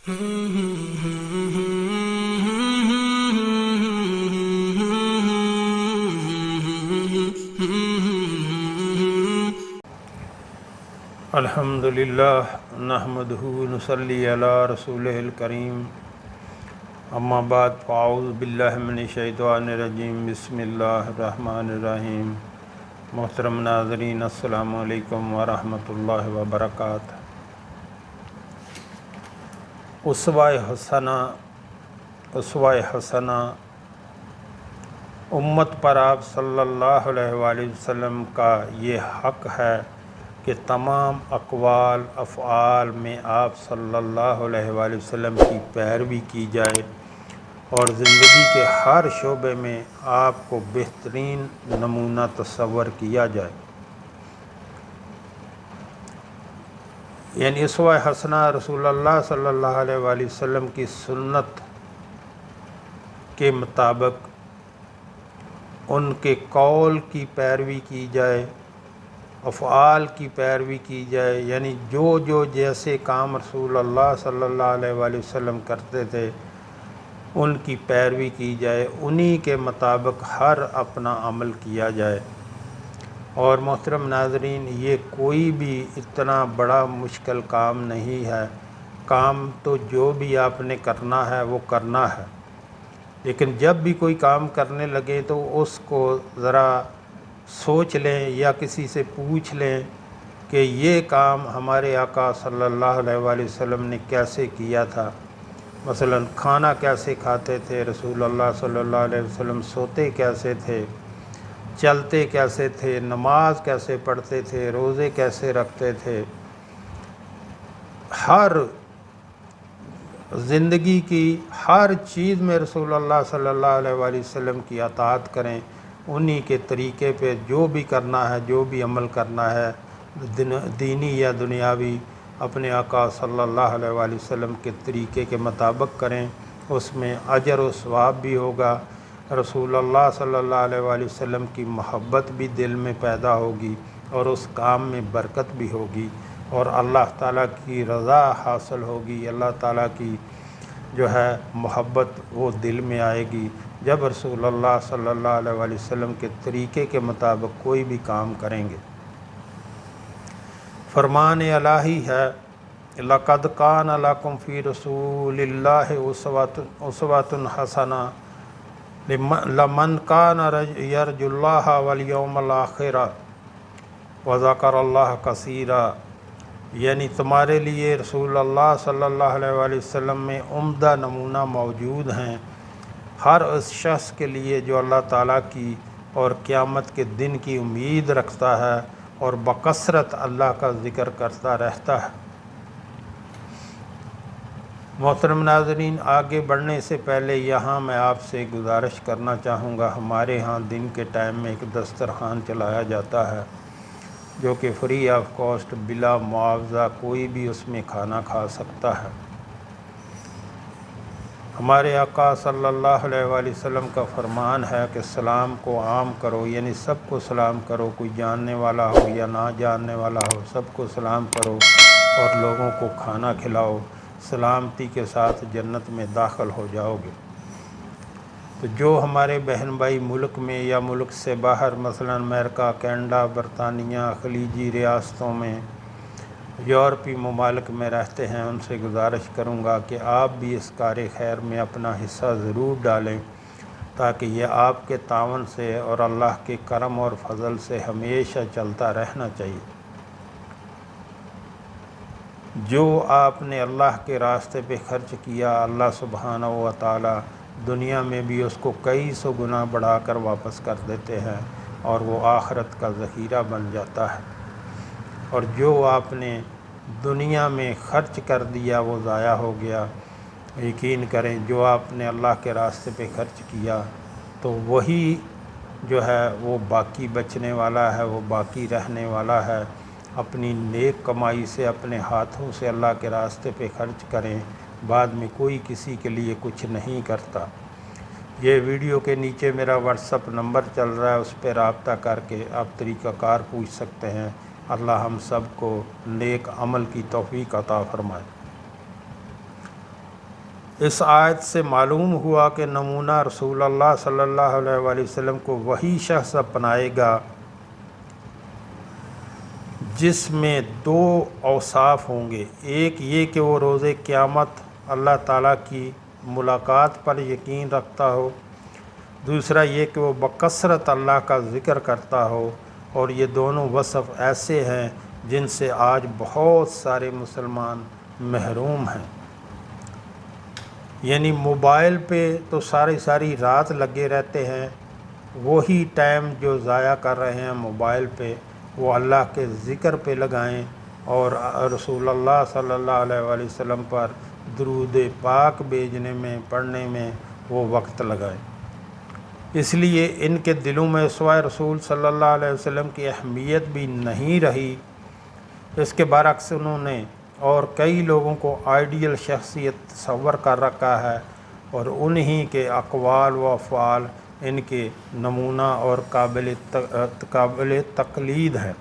الحمدللہ نحمدہ نصلی علی رسولہ الکریم، اما بعد فاعوذ باللہ من الشیطان الرجیم، بسم اللہ الرحمن الرحیم۔ محترم ناظرین، السلام علیکم ورحمۃ اللہ وبرکاتہ۔ اسوہ حسنہ امت پر آپ صلی اللہ علیہ وآلہ وسلم کا یہ حق ہے کہ تمام اقوال افعال میں آپ صلی اللہ علیہ وآلہ وسلم کی پیروی کی جائے اور زندگی کے ہر شعبے میں آپ کو بہترین نمونہ تصور کیا جائے۔ یعنی اسوہ حسنہ رسول اللہ صلی اللہ علیہ وآلہ وسلم کی سنت کے مطابق ان کے قول کی پیروی کی جائے، افعال کی پیروی کی جائے، یعنی جو جیسے کام رسول اللہ صلی اللہ علیہ وآلہ وسلم کرتے تھے ان کی پیروی کی جائے، انہی کے مطابق ہر اپنا عمل کیا جائے۔ اور محترم ناظرین، یہ کوئی بھی اتنا بڑا مشکل کام نہیں ہے۔ کام تو جو بھی آپ نے کرنا ہے وہ کرنا ہے، لیکن جب بھی کوئی کام کرنے لگے تو اس کو ذرا سوچ لیں یا کسی سے پوچھ لیں کہ یہ کام ہمارے آقا صلی اللہ علیہ وآلہ وسلم نے کیسے کیا تھا۔ مثلا کھانا کیسے کھاتے تھے رسول اللہ صلی اللہ علیہ وسلم، سوتے کیسے تھے، چلتے کیسے تھے، نماز کیسے پڑھتے تھے، روزے کیسے رکھتے تھے۔ ہر زندگی کی ہر چیز میں رسول اللہ صلی اللہ علیہ وآلہ وسلم کی اطاعت کریں، انہی کے طریقے پہ جو بھی کرنا ہے، جو بھی عمل کرنا ہے دینی یا دنیاوی، اپنے آقا صلی اللہ علیہ وآلہ وسلم کے طریقے کے مطابق کریں۔ اس میں اجر و ثواب بھی ہوگا، رسول اللہ صلی اللہ علیہ وآلہ وسلم کی محبت بھی دل میں پیدا ہوگی اور اس کام میں برکت بھی ہوگی اور اللہ تعالیٰ کی رضا حاصل ہوگی، اللہ تعالیٰ کی جو ہے محبت وہ دل میں آئے گی جب رسول اللہ صلی اللہ علیہ وآلہ وسلم کے طریقے کے مطابق کوئی بھی کام کریں گے۔ فرمان الہی ہے، لَقَدْ كَانَ لَكُمْ فِي رَسُولِ اللَّهِ أُسْوَةٌ حَسَنَةٌ لَمَنْ كَانَ يَرْجُو اللَّهَ وَالْيَوْمَ الْآخِرَ وَذَكَرَ اللَّهَ كَثِيرًا، یعنی تمہارے لیے رسول اللہ صلی اللہ علیہ وآلہ وسلم میں عمدہ نمونہ موجود ہیں، ہر اس شخص کے لیے جو اللہ تعالیٰ کی اور قیامت کے دن کی امید رکھتا ہے اور بکثرت اللہ کا ذکر کرتا رہتا ہے۔ محترم ناظرین، آگے بڑھنے سے پہلے یہاں میں آپ سے گزارش کرنا چاہوں گا، ہمارے ہاں دن کے ٹائم میں ایک دسترخوان چلایا جاتا ہے جو کہ فری آف کاسٹ، بلا معاوضہ کوئی بھی اس میں کھانا کھا سکتا ہے۔ ہمارے آقا صلی اللہ علیہ وآلہ وسلم کا فرمان ہے کہ سلام کو عام کرو، یعنی سب کو سلام کرو، کوئی جاننے والا ہو یا نہ جاننے والا ہو، سب کو سلام کرو اور لوگوں کو کھانا کھلاؤ، سلامتی کے ساتھ جنت میں داخل ہو جاؤ گے۔ تو جو ہمارے بہن بھائی ملک میں یا ملک سے باہر، مثلا امریکہ، کینیڈا، برطانیہ، خلیجی ریاستوں میں، یورپی ممالک میں رہتے ہیں، ان سے گزارش کروں گا کہ آپ بھی اس کار خیر میں اپنا حصہ ضرور ڈالیں تاکہ یہ آپ کے تعاون سے اور اللہ کے کرم اور فضل سے ہمیشہ چلتا رہنا چاہیے۔ جو آپ نے اللہ کے راستے پہ خرچ کیا، اللہ سبحانہ و تعالی دنیا میں بھی اس کو کئی سو گنا بڑھا کر واپس کر دیتے ہیں اور وہ آخرت کا ذخیرہ بن جاتا ہے۔ اور جو آپ نے دنیا میں خرچ کر دیا وہ ضائع ہو گیا۔ یقین کریں جو آپ نے اللہ کے راستے پہ خرچ کیا تو وہی جو ہے وہ باقی بچنے والا ہے، وہ باقی رہنے والا ہے۔ اپنی نیک کمائی سے، اپنے ہاتھوں سے اللہ کے راستے پہ خرچ کریں، بعد میں کوئی کسی کے لیے کچھ نہیں کرتا۔ یہ ویڈیو کے نیچے میرا واٹس اپ نمبر چل رہا ہے، اس پہ رابطہ کر کے آپ طریقہ کار پوچھ سکتے ہیں۔ اللہ ہم سب کو نیک عمل کی توفیق عطا فرمائے۔ اس آیت سے معلوم ہوا کہ نمونہ رسول اللہ صلی اللہ علیہ وآلہ وسلم کو وہی شخص اپنائے گا جس میں دو اوصاف ہوں گے، ایک یہ کہ وہ روز قیامت اللہ تعالیٰ کی ملاقات پر یقین رکھتا ہو، دوسرا یہ کہ وہ بکثرت اللہ کا ذکر کرتا ہو، اور یہ دونوں وصف ایسے ہیں جن سے آج بہت سارے مسلمان محروم ہیں۔ یعنی موبائل پہ تو ساری رات لگے رہتے ہیں، وہی ٹائم جو ضائع کر رہے ہیں موبائل پہ وہ اللہ کے ذکر پہ لگائیں اور رسول اللہ صلی اللہ علیہ وآلہ وسلم پر درود پاک بھیجنے میں پڑھنے میں وہ وقت لگائیں۔ اس لیے ان کے دلوں میں اسوہ رسول صلی اللہ علیہ وسلم کی اہمیت بھی نہیں رہی۔ اس کے برعکس انہوں نے اور کئی لوگوں کو آئیڈیل شخصیت تصور کر رکھا ہے، اور انہی کے اقوال و افعال ان کے نمونہ اور قابل تقلید ہے۔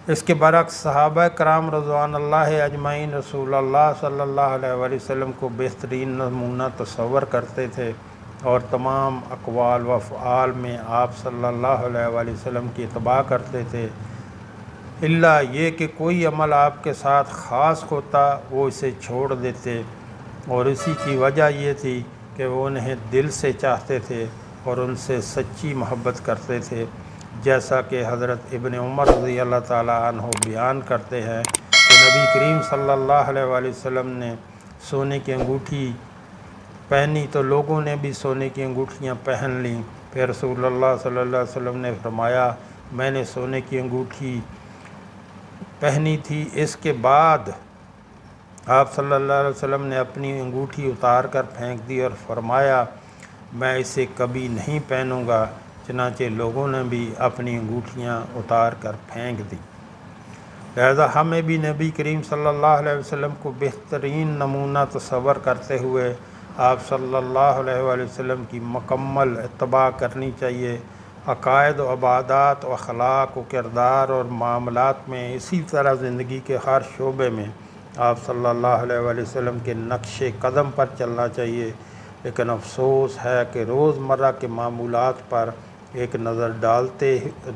اس کے برعکس صحابہ کرام رضوان اللہ اجمعین رسول اللہ صلی اللہ علیہ وآلہ وسلم کو بہترین نمونہ تصور کرتے تھے، اور تمام اقوال و افعال میں آپ صلی اللہ علیہ وآلہ وسلم کی اتباع کرتے تھے، الا یہ کہ کوئی عمل آپ کے ساتھ خاص ہوتا وہ اسے چھوڑ دیتے، اور اسی کی وجہ یہ تھی کہ وہ انہیں دل سے چاہتے تھے اور ان سے سچی محبت کرتے تھے، جیسا کہ حضرت ابن عمر رضی اللہ تعالیٰ عنہ بیان کرتے ہیں کہ نبی کریم صلی اللہ علیہ وآلہ وسلم نے سونے کی انگوٹھی پہنی تو لوگوں نے بھی سونے کی انگوٹھیاں پہن لیں۔ پھر رسول اللہ صلی اللہ علیہ وسلم نے فرمایا، میں نے سونے کی انگوٹھی پہنی تھی، اس کے بعد آپ صلی اللہ علیہ وسلم نے اپنی انگوٹھی اتار کر پھینک دی اور فرمایا، میں اسے کبھی نہیں پہنوں گا، چنانچہ لوگوں نے بھی اپنی انگوٹھیاں اتار کر پھینک دی۔ لہذا ہمیں بھی نبی کریم صلی اللہ علیہ وسلم کو بہترین نمونہ تصور کرتے ہوئے آپ صلی اللہ علیہ وآلہ وسلم کی مکمل اتباع کرنی چاہیے۔ عقائد و عبادات و اخلاق و کردار اور معاملات میں اسی طرح زندگی کے ہر شعبے میں آپ صلی اللہ علیہ وآلہ وسلم کے نقش قدم پر چلنا چاہیے، لیکن افسوس ہے کہ روزمرہ کے معمولات پر ایک نظر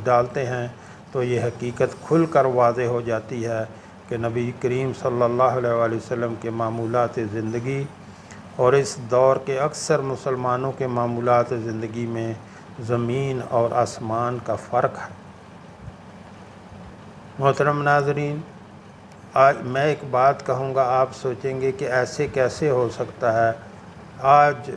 ڈالتے ہیں تو یہ حقیقت کھل کر واضح ہو جاتی ہے کہ نبی کریم صلی اللہ علیہ وآلہ وسلم کے معمولات زندگی اور اس دور کے اکثر مسلمانوں کے معمولات زندگی میں زمین اور آسمان کا فرق ہے۔ محترم ناظرین، آج میں ایک بات کہوں گا، آپ سوچیں گے کہ ایسے کیسے ہو سکتا ہے؟ آج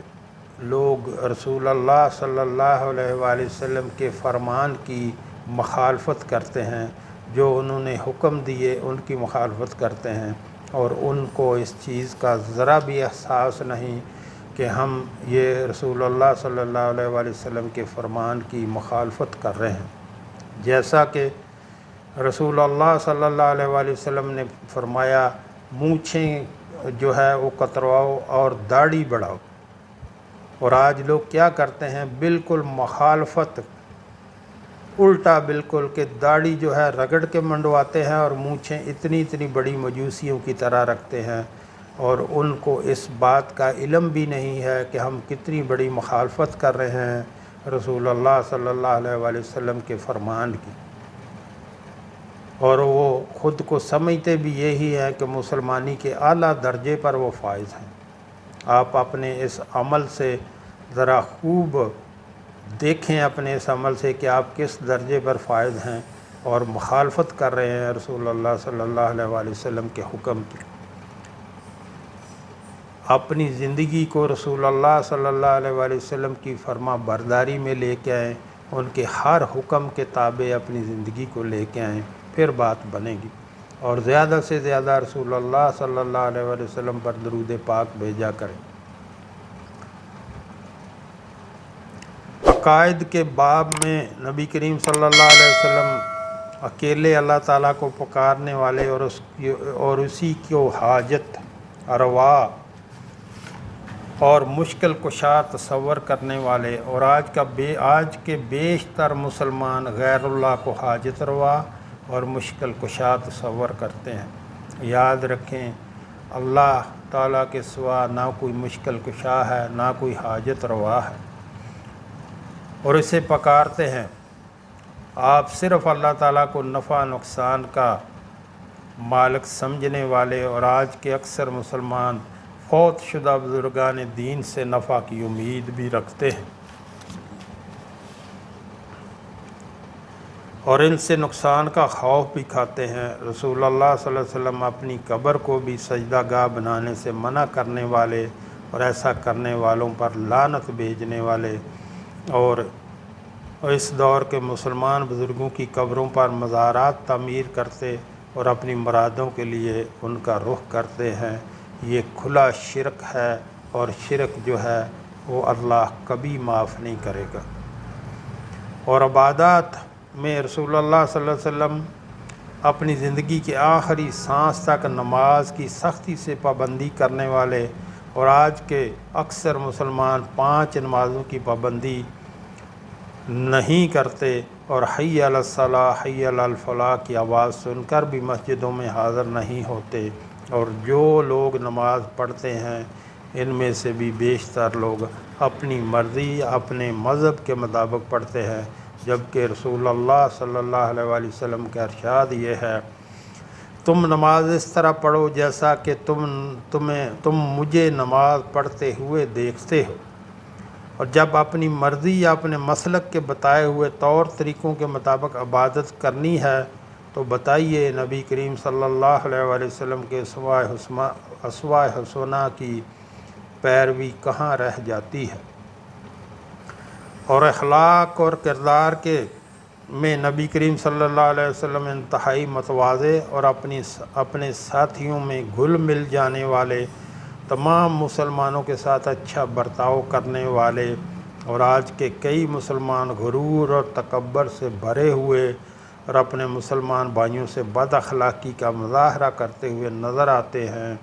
لوگ رسول اللہ صلی اللہ علیہ وآلہ وسلم کے فرمان کی مخالفت کرتے ہیں، جو انہوں نے حکم دیے ان کی مخالفت کرتے ہیں، اور ان کو اس چیز کا ذرا بھی احساس نہیں کہ ہم یہ رسول اللہ صلی اللہ علیہ وآلہ وسلم کے فرمان کی مخالفت کر رہے ہیں۔ جیسا کہ رسول اللہ صلی اللہ علیہ وآلہ وسلم نے فرمایا، مونچھیں جو ہے وہ کترواؤ اور داڑھی بڑھاؤ، اور آج لوگ کیا کرتے ہیں؟ بالکل مخالفت، الٹا بالکل، کہ داڑھی جو ہے رگڑ کے منڈواتے ہیں اور مونچھیں اتنی بڑی مجوسیوں کی طرح رکھتے ہیں، اور ان کو اس بات کا علم بھی نہیں ہے کہ ہم کتنی بڑی مخالفت کر رہے ہیں رسول اللہ صلی اللہ علیہ وآلہ وسلم کے فرمان کی، اور وہ خود کو سمجھتے بھی یہی ہے کہ مسلمانی کے اعلیٰ درجے پر وہ فائز ہیں۔ آپ اپنے اس عمل سے ذرا خوب دیکھیں، اپنے اس عمل سے کہ آپ کس درجے پر فائز ہیں اور مخالفت کر رہے ہیں رسول اللہ صلی اللہ علیہ وآلہ وسلم کے حکم کی۔ اپنی زندگی کو رسول اللہ صلی اللہ علیہ وآلہ وسلم کی فرما برداری میں لے کے آئیں، ان کے ہر حکم کے تابع اپنی زندگی کو لے کے آئیں، پھر بات بنے گی، اور زیادہ سے زیادہ رسول اللہ صلی اللہ علیہ وآلہ وسلم پر درود پاک بھیجا کریں۔ عقائد کے باب میں نبی کریم صلی اللہ علیہ وسلم اکیلے اللہ تعالیٰ کو پکارنے والے اور اسی کو حاجت روا اور مشکل کشا تصور کرنے والے، اور آج کے بیشتر مسلمان غیر اللہ کو حاجت روا اور مشکل کشا تصور کرتے ہیں۔ یاد رکھیں، اللہ تعالیٰ کے سوا نہ کوئی مشکل کشا ہے، نہ کوئی حاجت روا ہے، اور اسے پکارتے ہیں۔ آپ صرف اللہ تعالیٰ کو نفع نقصان کا مالک سمجھنے والے، اور آج کے اکثر مسلمان فوت شدہ بزرگان دین سے نفع کی امید بھی رکھتے ہیں اور ان سے نقصان کا خوف بھی کھاتے ہیں۔ رسول اللہ صلی اللہ علیہ وسلم اپنی قبر کو بھی سجدہ گاہ بنانے سے منع کرنے والے، اور ایسا کرنے والوں پر لعنت بھیجنے والے، اور اس دور کے مسلمان بزرگوں کی قبروں پر مزارات تعمیر کرتے اور اپنی مرادوں کے لیے ان کا رخ کرتے ہیں۔ یہ کھلا شرک ہے، اور شرک جو ہے وہ اللہ کبھی معاف نہیں کرے گا۔ اور عبادات میں رسول اللہ صلی اللہ علیہ وسلم اپنی زندگی کے آخری سانس تک نماز کی سختی سے پابندی کرنے والے، اور آج کے اکثر مسلمان 5 نمازوں کی پابندی نہیں کرتے، اور حی علی الصلاۃ حی علی الفلاح کی آواز سن کر بھی مسجدوں میں حاضر نہیں ہوتے۔ اور جو لوگ نماز پڑھتے ہیں ان میں سے بھی بیشتر لوگ اپنی مرضی اپنے مذہب کے مطابق پڑھتے ہیں، جبکہ رسول اللہ صلی اللہ علیہ وآلہ وسلم کا ارشاد یہ ہے، تم نماز اس طرح پڑھو جیسا کہ تم مجھے نماز پڑھتے ہوئے دیکھتے ہو، اور جب اپنی مرضی یا اپنے مسلک کے بتائے ہوئے طور طریقوں کے مطابق عبادت کرنی ہے تو بتائیے نبی کریم صلی اللہ علیہ وآلہ وسلم کے اسوہ حسنہ کی پیروی کہاں رہ جاتی ہے۔ اور اخلاق اور کردار میں نبی کریم صلی اللہ علیہ وسلم انتہائی متواضع اور اپنے ساتھیوں میں گھل مل جانے والے، تمام مسلمانوں کے ساتھ اچھا برتاؤ کرنے والے، اور آج کے کئی مسلمان غرور اور تکبر سے بھرے ہوئے اور اپنے مسلمان بھائیوں سے بد اخلاقی کا مظاہرہ کرتے ہوئے نظر آتے ہیں۔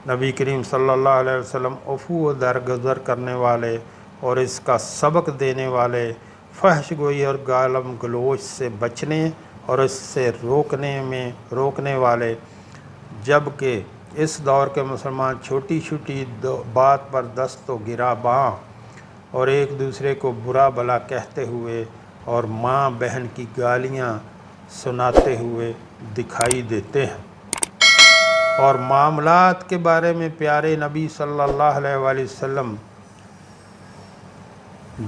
نبی کریم صلی اللہ علیہ وسلم عفو و درگزر کرنے والے اور اس کا سبق دینے والے، فحش گوئی اور گالم گلوچ سے بچنے اور اس سے روکنے والے، جبکہ اس دور کے مسلمان چھوٹی چھوٹی بات پر دست و گریباں اور ایک دوسرے کو برا بھلا کہتے ہوئے اور ماں بہن کی گالیاں سناتے ہوئے دکھائی دیتے ہیں۔ اور معاملات کے بارے میں پیارے نبی صلی اللہ علیہ وآلہ وسلم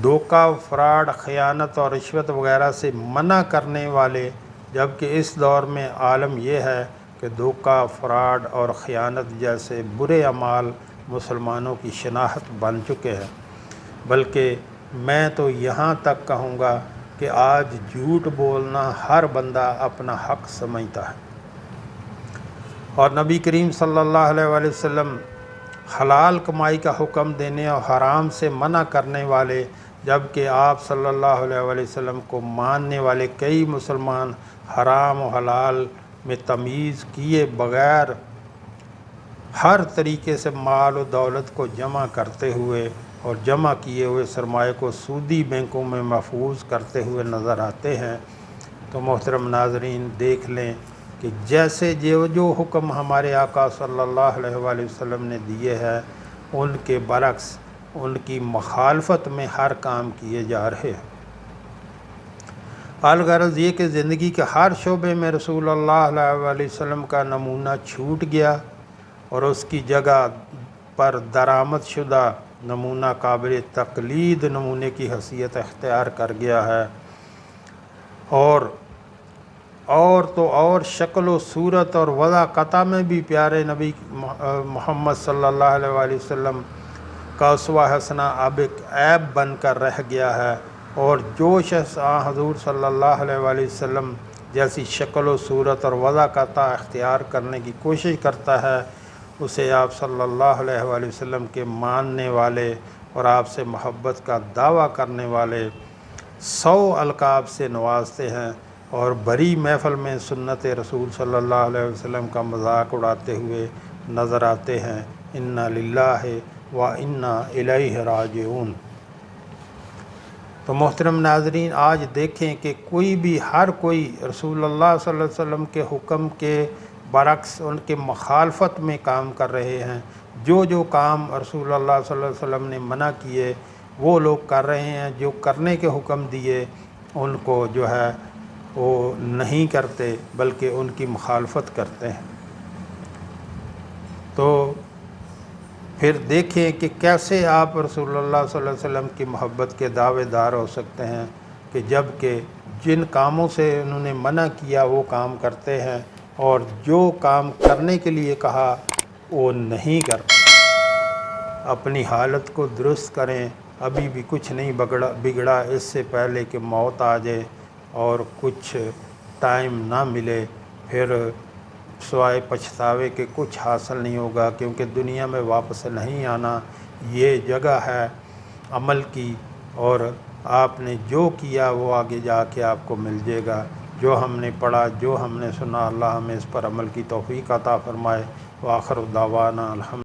دھوکہ، فراڈ، خیانت اور رشوت وغیرہ سے منع کرنے والے، جبکہ اس دور میں عالم یہ ہے کہ دھوکہ، فراڈ اور خیانت جیسے برے اعمال مسلمانوں کی شناخت بن چکے ہیں۔ بلکہ میں تو یہاں تک کہوں گا کہ آج جھوٹ بولنا ہر بندہ اپنا حق سمجھتا ہے، اور نبی کریم صلی اللہ علیہ وآلہ وسلم حلال کمائی کا حکم دینے اور حرام سے منع کرنے والے، جبکہ آپ صلی اللہ علیہ وآلہ وسلم کو ماننے والے کئی مسلمان حرام و حلال میں تمیز کیے بغیر ہر طریقے سے مال و دولت کو جمع کرتے ہوئے اور جمع کیے ہوئے سرمایہ کو سودی بینکوں میں محفوظ کرتے ہوئے نظر آتے ہیں۔ تو محترم ناظرین، دیکھ لیں کہ جیسے جو حکم ہمارے آقا صلی اللہ علیہ وآلہ وسلم نے دیے ہیں ان کے برعکس ان کی مخالفت میں ہر کام کیے جا رہے ہیں۔ الغرض یہ کہ زندگی کے ہر شعبے میں رسول اللہ علیہ وآلہ وسلم کا نمونہ چھوٹ گیا اور اس کی جگہ پر درآمد شدہ نمونہ قابل تقلید نمونے کی حیثیت اختیار کر گیا ہے، اور شکل و صورت اور وضع قطع میں بھی پیارے نبی محمد صلی اللہ علیہ وآلہ وسلم کا اسوہ حسنہ اب ایک عیب بن کر رہ گیا ہے، اور جو شخص حضور صلی اللہ علیہ وآلہ وسلم جیسی شکل و صورت اور وضع قطع اختیار کرنے کی کوشش کرتا ہے اسے آپ صلی اللہ علیہ وآلہ وسلم کے ماننے والے اور آپ سے محبت کا دعویٰ کرنے والے 100 القاب سے نوازتے ہیں، اور بڑی محفل میں سنت رسول صلی اللہ علیہ وسلم کا مذاق اڑاتے ہوئے نظر آتے ہیں۔ انا للہ و انا الیہ راجعون۔ تو محترم ناظرین، آج دیکھیں کہ ہر کوئی رسول اللہ صلی اللہ علیہ وسلم کے حکم کے برعکس ان کے مخالفت میں کام کر رہے ہیں، جو کام رسول اللہ صلی اللہ علیہ وسلم نے منع کیے وہ لوگ کر رہے ہیں، جو کرنے کے حکم دیے ان کو جو ہے وہ نہیں کرتے بلکہ ان کی مخالفت کرتے ہیں۔ تو پھر دیکھیں کہ کیسے آپ رسول اللہ صلی اللہ علیہ وسلم کی محبت کے دعوے دار ہو سکتے ہیں کہ جب کہ جن کاموں سے انہوں نے منع کیا وہ کام کرتے ہیں، اور جو کام کرنے کے لیے کہا وہ نہیں کرتے۔ اپنی حالت کو درست کریں، ابھی بھی کچھ نہیں بگڑا، اس سے پہلے کہ موت آ جائے اور کچھ ٹائم نہ ملے، پھر سوائے پچھتاوے کے کچھ حاصل نہیں ہوگا، کیونکہ دنیا میں واپس نہیں آنا، یہ جگہ ہے عمل کی، اور آپ نے جو کیا وہ آگے جا کے آپ کو مل جائے گا۔ جو ہم نے پڑھا، جو ہم نے سنا، اللہ ہمیں اس پر عمل کی توفیق عطا فرمائے۔ وآخر دعوانا الحمد